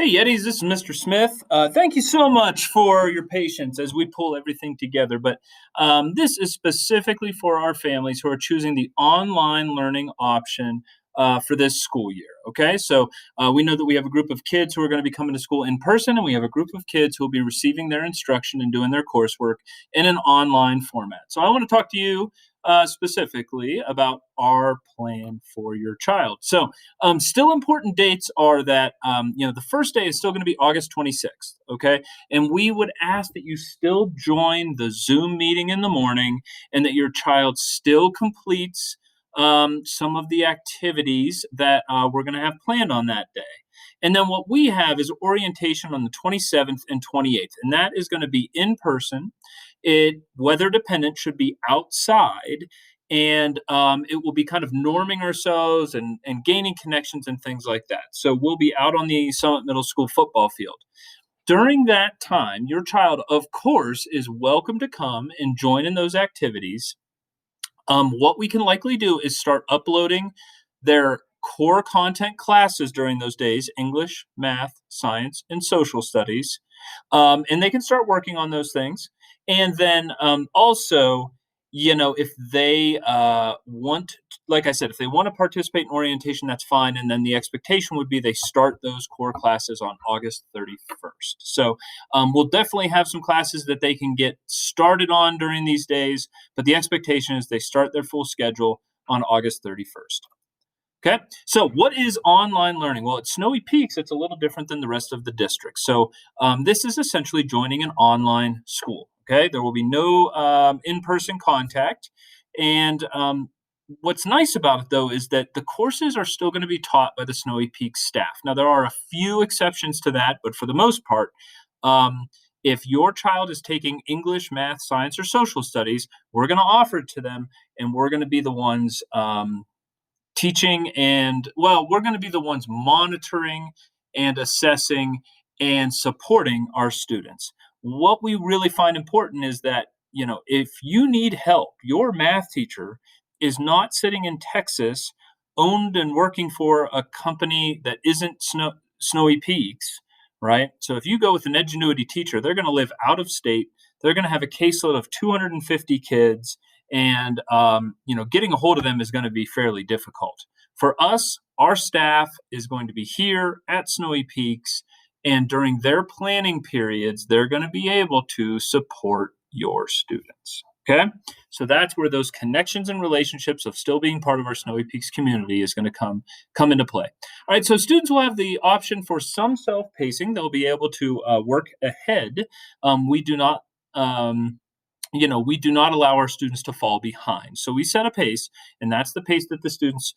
Hey, Yetis, this is Mr. Smith. Thank you so much for your patience as we pull everything together. But this is specifically for our families who are choosing the online learning option for this school year. Okay, so we know that we have a group of kids who are going to be coming to school in person, and we have a group of kids who will be receiving their instruction and doing their coursework in an online format. So I want to talk to you specifically about our plan for your child. So, still important dates are that the first day is still going to be August 26th. Okay, and we would ask that you still join the Zoom meeting in the morning, and that your child still completes some of the activities that we're going to have planned on that day. And then what we have is orientation on the 27th and 28th, and that is going to be in person. It weather dependent should be outside, and it will be kind of norming ourselves and gaining connections and things like that. So we'll be out on the Summit Middle School football field. During that time, your child, of course, is welcome to come and join in those activities. What we can likely do is start uploading their core content classes during those days: English, math, science, and social studies. And they can start working on those things. And then also, if they want, like I said, if they want to participate in orientation, that's fine. And then the expectation would be they start those core classes on August 31st. So we'll definitely have some classes that they can get started on during these days, but the expectation is they start their full schedule on August 31st. Okay, so what is online learning? Well, at Snowy Peaks, it's a little different than the rest of the district. So this is essentially joining an online school. Okay, there will be no in-person contact. And what's nice about it, though, is that the courses are still going to be taught by the Snowy Peaks staff. Now, there are a few exceptions to that, but for the most part, if your child is taking English, math, science, or social studies, we're going to offer it to them, and we're going to be the ones teaching, and well, we're going to be the ones monitoring and assessing and supporting our students. What we really find important is that, if you need help, your math teacher is not sitting in Texas, owned and working for a company that isn't Snowy Peaks, right? So if you go with an Edgenuity teacher, they're going to live out of state. They're going to have a caseload of 250 kids, and getting a hold of them is going to be fairly difficult. For us, our staff is going to be here at Snowy Peaks, and during their planning periods, they're going to be able to support your students. Okay, so that's where those connections and relationships of still being part of our Snowy Peaks community is going to come into play. All right, so students will have the option for some self-pacing. They'll be able to work ahead. We do not we do not allow our students to fall behind. So we set a pace, and that's the pace that the students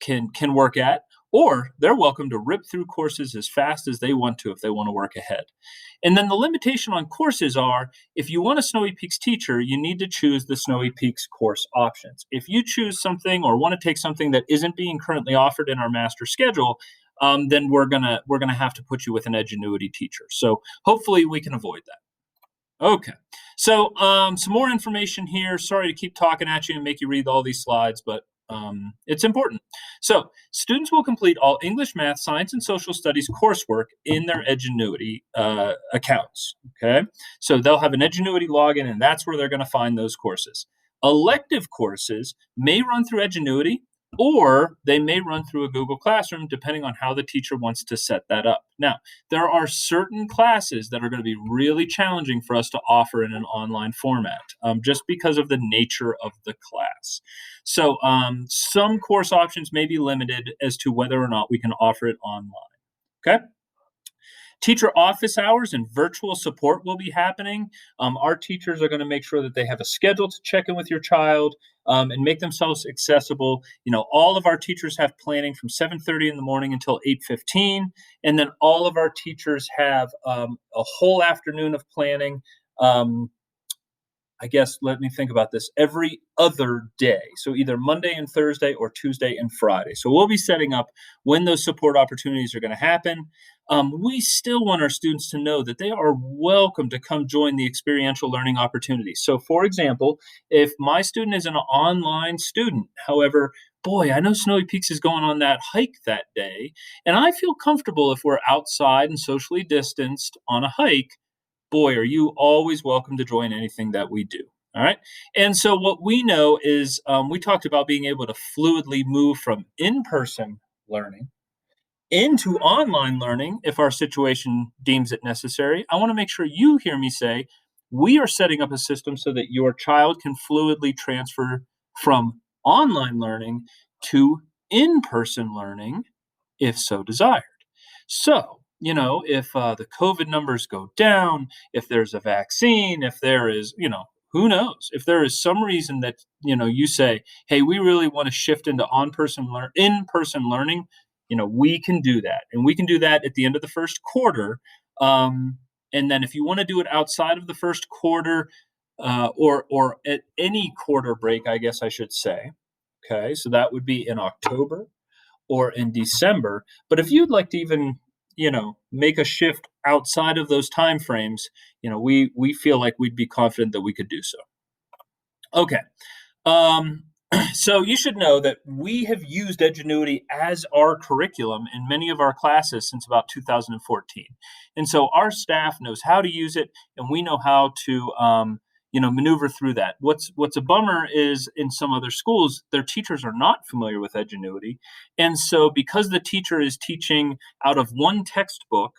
can work at, or they're welcome to rip through courses as fast as they want to if they want to work ahead. And then the limitation on courses are, if you want a Snowy Peaks teacher, you need to choose the Snowy Peaks course options. If you choose something or want to take something that isn't being currently offered in our master schedule, then we're gonna have to put you with an Edgenuity teacher. So hopefully we can avoid that. Okay. So, some more information here. Sorry to keep talking at you and make you read all these slides, but it's important. So, students will complete all English, math, science, and social studies coursework in their Edgenuity accounts. Okay. So, they'll have an Edgenuity login, and that's where they're going to find those courses. Elective courses may run through Edgenuity, or they may run through a Google Classroom, depending on how the teacher wants to set that up. Now, there are certain classes that are going to be really challenging for us to offer in an online format, just because of the nature of the class. So some course options may be limited as to whether or not we can offer it online. Okay. Teacher office hours and virtual support will be happening. Our teachers are going to make sure that they have a schedule to check in with your child and make themselves accessible. All of our teachers have planning from 7:30 in the morning until 8:15, and then all of our teachers have a whole afternoon of planning. I guess, let me think about this, every other day. So either Monday and Thursday or Tuesday and Friday. So we'll be setting up when those support opportunities are going to happen. We still want our students to know that they are welcome to come join the experiential learning opportunities. So, for example, if my student is an online student, however, boy, I know Snowy Peaks is going on that hike that day, and I feel comfortable if we're outside and socially distanced on a hike. Boy, are you always welcome to join anything that we do. All right. And so, what we know is we talked about being able to fluidly move from in person learning into online learning if our situation deems it necessary. I want to make sure you hear me say we are setting up a system so that your child can fluidly transfer from online learning to in person learning if so desired. So, if the COVID numbers go down, if there's a vaccine, if there is, who knows? If there is some reason that, you say, hey, we really want to shift into in person learning, we can do that. And we can do that at the end of the first quarter. And then if you want to do it outside of the first quarter, or at any quarter break, I guess I should say. Okay, so that would be in October or in December. But if you'd like to even, make a shift outside of those time frames, we feel like we'd be confident that we could do so. Okay. Um, so you should know that we have used Edgenuity as our curriculum in many of our classes since about 2014. And so our staff knows how to use it, and we know how to maneuver through that. What's a bummer is in some other schools, their teachers are not familiar with Edgenuity. And so because the teacher is teaching out of one textbook,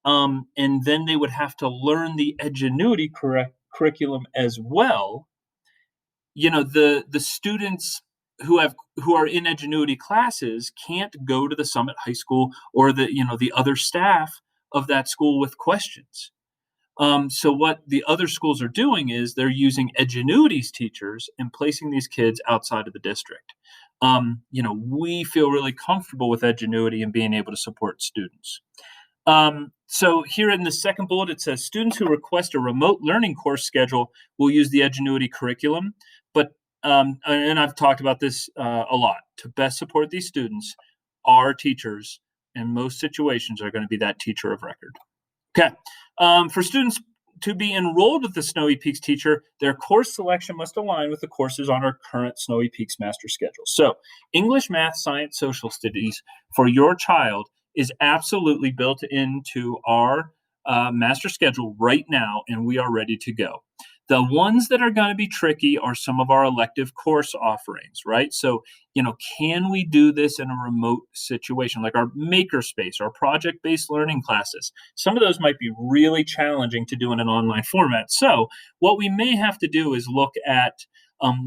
and then they would have to learn the Edgenuity curriculum as well, the students who are in Edgenuity classes can't go to the Summit High School or the other staff of that school with questions. So what the other schools are doing is they're using Edgenuity's teachers and placing these kids outside of the district. We feel really comfortable with Edgenuity and being able to support students. So here in the second bullet, it says students who request a remote learning course schedule will use the Edgenuity curriculum. But and I've talked about this a lot. To best support these students, our teachers in most situations are going to be that teacher of record. Okay. For students to be enrolled with the Snowy Peaks teacher, their course selection must align with the courses on our current Snowy Peaks master schedule. So English, math, science, social studies for your child is absolutely built into our master schedule right now, and we are ready to go. The ones that are going to be tricky are some of our elective course offerings, right? So, can we do this in a remote situation, like our makerspace, our project-based learning classes? Some of those might be really challenging to do in an online format. So, what we may have to do is look at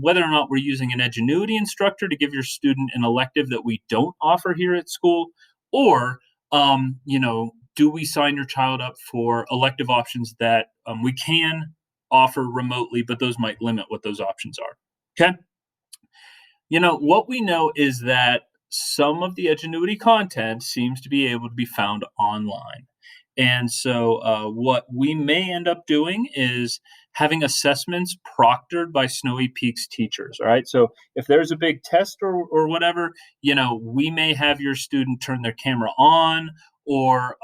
whether or not we're using an Edgenuity instructor to give your student an elective that we don't offer here at school, or do we sign your child up for elective options that we can offer remotely, but those might limit what those options are. Okay. What we know is that some of the Edgenuity content seems to be able to be found online. And so, what we may end up doing is having assessments proctored by Snowy Peaks teachers. All right. So, if there's a big test or whatever, we may have your student turn their camera on, or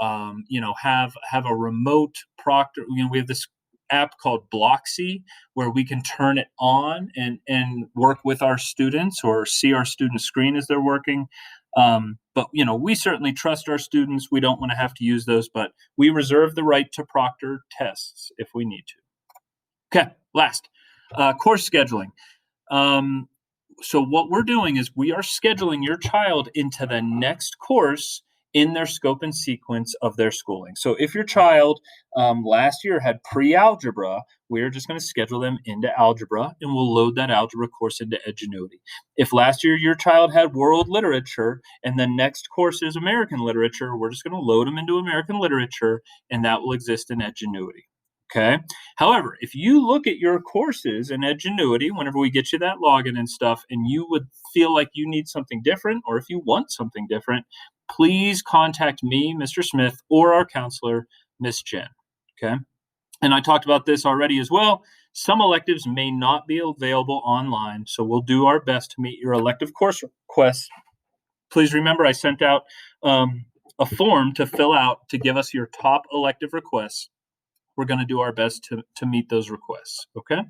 have a remote proctor. We have this app called Blocksy where we can turn it on and work with our students or see our student screen as they're working. But we certainly trust our students. We don't want to have to use those, but we reserve the right to proctor tests if we need to. Okay, last, course scheduling. So what we're doing is we are scheduling your child into the next course in their scope and sequence of their schooling. So if your child last year had pre-algebra, we're just going to schedule them into algebra, and we'll load that algebra course into Edgenuity. If last year your child had world literature and the next course is American literature, we're just going to load them into American literature, and that will exist in Edgenuity. Okay. However, if you look at your courses in Edgenuity, whenever we get you that login and stuff, and you would feel like you need something different, or if you want something different, please contact me, Mr. Smith, or our counselor, Miss Jen. Okay. And I talked about this already as well. Some electives may not be available online, so we'll do our best to meet your elective course requests. Please remember I sent out a form to fill out to give us your top elective requests. We're going to do our best to meet those requests. Okay.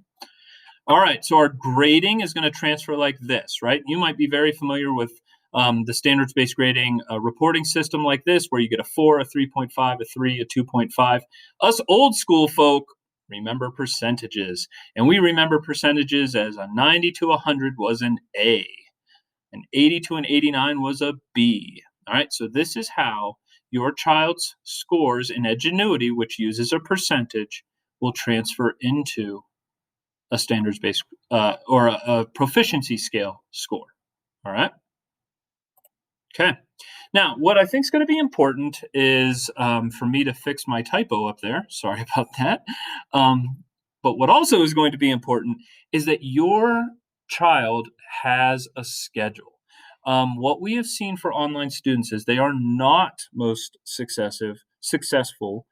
All right. So our grading is going to transfer like this, right? You might be very familiar with the standards based grading reporting system like this, where you get a 4, a 3.5, a 3, a 2.5. Us old school folk remember percentages, and we remember percentages as a 90 to 100 was an A, an 80 to an 89 was a B. All right. So this is how your child's scores in Edgenuity, which uses a percentage, will transfer into a standards based or a proficiency scale score. All right. Okay. Now, what I think is going to be important is for me to fix my typo up there. Sorry about that. But what also is going to be important is that your child has a schedule. What we have seen for online students is they are not most successful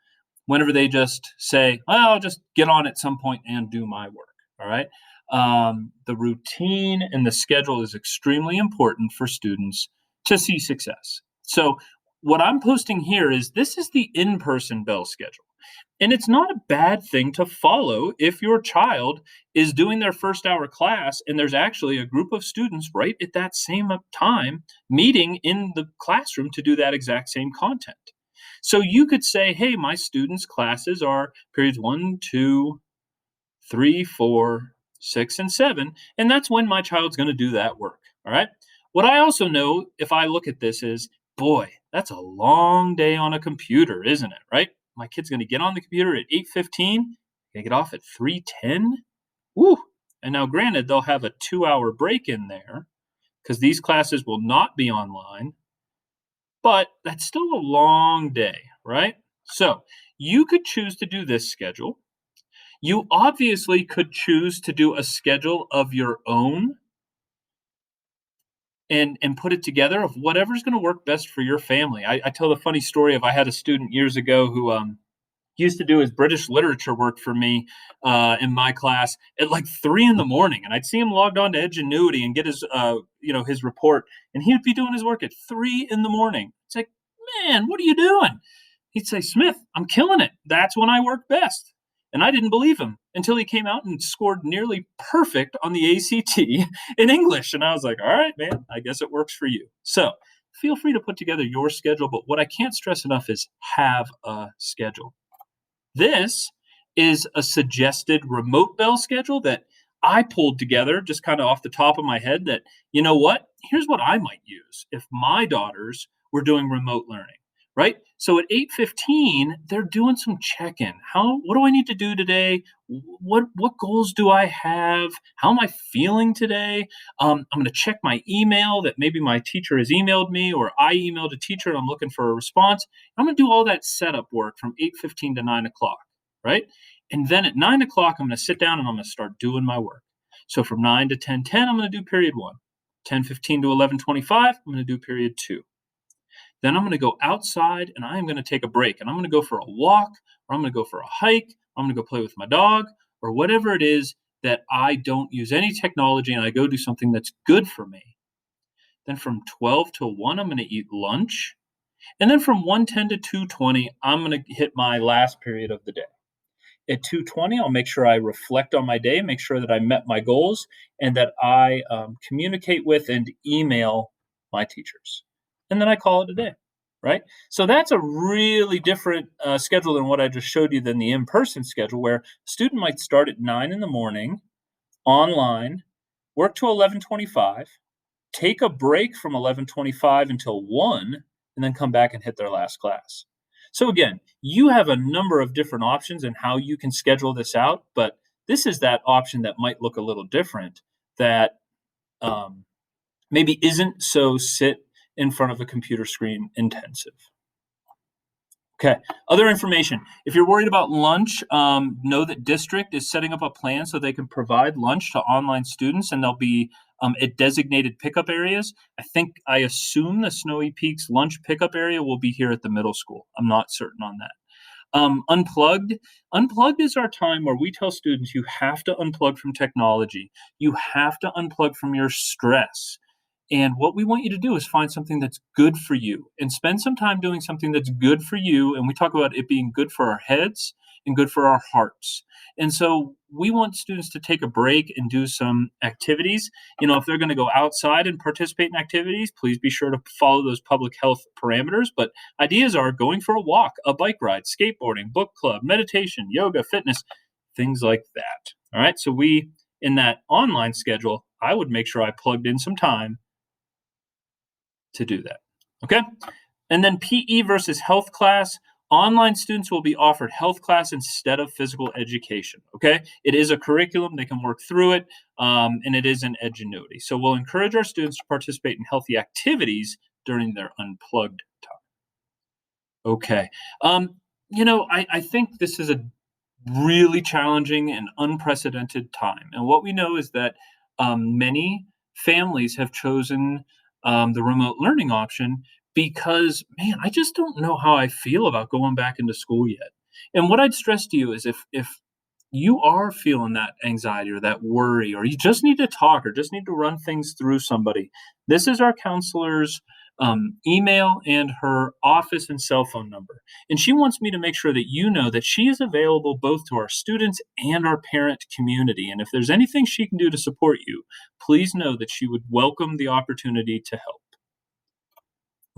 whenever they just say, well, I'll just get on at some point and do my work. All right. The routine and the schedule is extremely important for students to see success. So, what I'm posting here is this is the in person bell schedule. And it's not a bad thing to follow if your child is doing their first hour class and there's actually a group of students right at that same time meeting in the classroom to do that exact same content. So you could say, hey, my students' classes are periods 1, 2, 3, 4, 6, and 7. And that's when my child's going to do that work. All right. What I also know if I look at this is, boy, that's a long day on a computer, isn't it? Right. My kid's going to get on the computer at 8:15, they get off at 3:10. Woo. And now, granted, they'll have a 2-hour break in there because these classes will not be online, but that's still a long day, right? So you could choose to do this schedule. You obviously could choose to do a schedule of your own and put it together of whatever's going to work best for your family. I tell the funny story of I had a student years ago who used to do his British literature work for me in my class at like 3 in the morning, and I'd see him logged on to Edgenuity and get his his report, and he'd be doing his work at 3 in the morning. It's like, man, what are you doing? He'd say, Smith, I'm killing it. That's when I work best. And I didn't believe him until he came out and scored nearly perfect on the ACT in English. And I was like, all right, man, I guess it works for you. So feel free to put together your schedule. But what I can't stress enough is have a schedule. This is a suggested remote bell schedule that I pulled together just kind of off the top of my head that, you know what? Here's what I might use if my daughters were doing remote learning, right? So at 8:15, they're doing some check-in. What do I need to do today? What goals do I have? How am I feeling today? I'm going to check my email that maybe my teacher has emailed me or I emailed a teacher and I'm looking for a response. I'm going to do all that setup work from 8:15 to 9 o'clock, right? And then at 9 o'clock, I'm going to sit down and I'm going to start doing my work. So from 9 to 10:10, I'm going to do period 1. 10:15 to 11:25, I'm going to do period 2. Then I'm going to go outside and I am going to take a break and I'm going to go for a walk or I'm going to go for a hike. Or I'm going to go play with my dog or whatever it is that I don't use any technology and I go do something that's good for me. Then from 12 to 1, I'm going to eat lunch. And then from 1:10 to 2:20, I'm going to hit my last period of the day. At 2:20, I'll make sure I reflect on my day, make sure that I met my goals, and that I communicate with and email my teachers. And then I call it a day, right? So that's a really different schedule than what I just showed you than the in person schedule, where a student might start at 9 in the morning online, work to 11:25, take a break from 11:25 until 1, and then come back and hit their last class. So again, you have a number of different options and how you can schedule this out, but this is that option that might look a little different that um, maybe isn't so sit in front of a computer screen intensive. Okay. Other information. If you're worried about lunch, know that district is setting up a plan so they can provide lunch to online students, and they'll be at designated pickup areas. I assume the Snowy Peaks lunch pickup area will be here at the middle school. I'm not certain on that. Unplugged. Unplugged is our time where we tell students you have to unplug from technology. You have to unplug from your stress. And what we want you to do is find something that's good for you and spend some time doing something that's good for you. And we talk about it being good for our heads and good for our hearts. And so we want students to take a break and do some activities. If they're going to go outside and participate in activities, please be sure to follow those public health parameters. But ideas are going for a walk, a bike ride, skateboarding, book club, meditation, yoga, fitness, things like that. All right. So in that online schedule, I would make sure I plugged in some time to do that. Okay. And then PE versus health class. Online students will be offered health class instead of physical education. Okay. It is a curriculum, they can work through it, and it is an edgenuity. So we'll encourage our students to participate in healthy activities during their unplugged time. Okay. I think this is a really challenging and unprecedented time. And what we know is that many families have chosen the remote learning option because, man, I just don't know how I feel about going back into school yet. And what I'd stress to you is if you are feeling that anxiety or that worry, or you just need to talk or just need to run things through somebody, this is our counselor's email and her office and cell phone number. And she wants me to make sure that you know that she is available both to our students and our parent community. And if there's anything she can do to support you, please know that she would welcome the opportunity to help.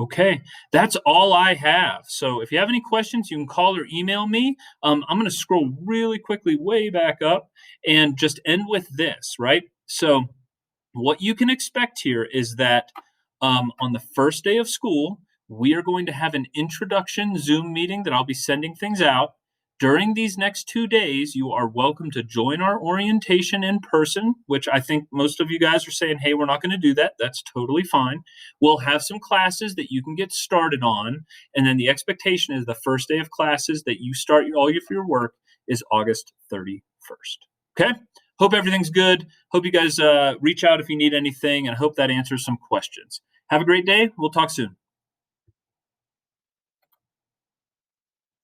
Okay, that's all I have. So if you have any questions, you can call or email me. I'm going to scroll really quickly way back up and just end with this, right? So, what you can expect here is that on the first day of school, we are going to have an introduction Zoom meeting that I'll be sending things out. During these next 2 days, you are welcome to join our orientation in person, which I think most of you guys are saying, hey, we're not going to do that. That's totally fine. We'll have some classes that you can get started on. And then the expectation is the first day of classes that you start all of your work is August 31st. Okay? Hope everything's good. Hope you guys reach out if you need anything, and I hope that answers some questions. Have a great day. We'll talk soon.